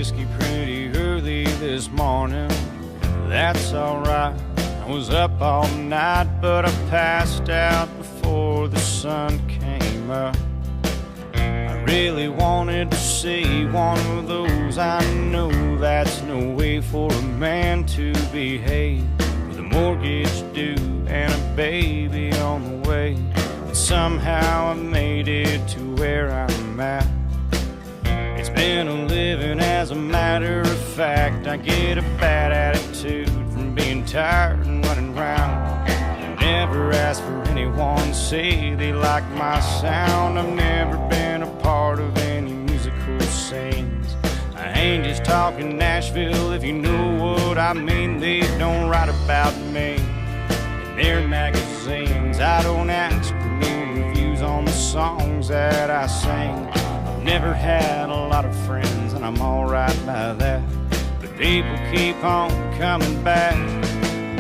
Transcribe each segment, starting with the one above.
whiskey pretty early this morning. That's alright. I was up all night, but I passed out before the sun came up. I really wanted to see one of those. I know that's no way for a man to behave, with a mortgage due and a baby on the way. But somehow I made it to where I'm at. It's been a living as a matter of fact. I get a bad attitude from being tired and running round. I never ask for anyone to say they like my sound. I've never been a part of any musical scenes. I ain't just talking Nashville, if you know what I mean. They don't write about me in their magazines. I don't ask for new reviews on the songs that I sing. I've never had a lot of friends, and I'm alright by that. But people keep on coming back,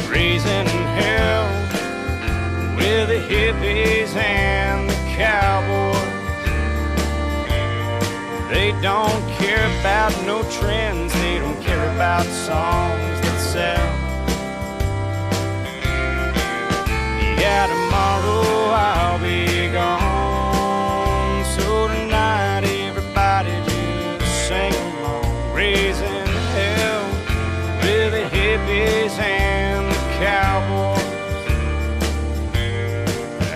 raising hell with the hippies and the cowboys. They don't care about no trends, they don't care about songs that sell. Yeah, tomorrow I'll be gone, so tonight everybody just sing along, raising hell with the hippies and the cowboys.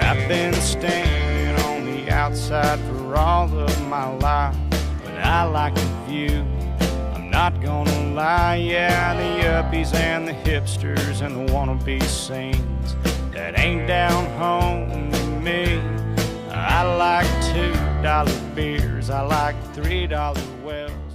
I've been standing on the outside for all of my life, but I like the view, I'm not gonna lie. Yeah, the yuppies and the hipsters and the wannabe scenes, that ain't down home to me. I like $2 beers, I like $3 wells.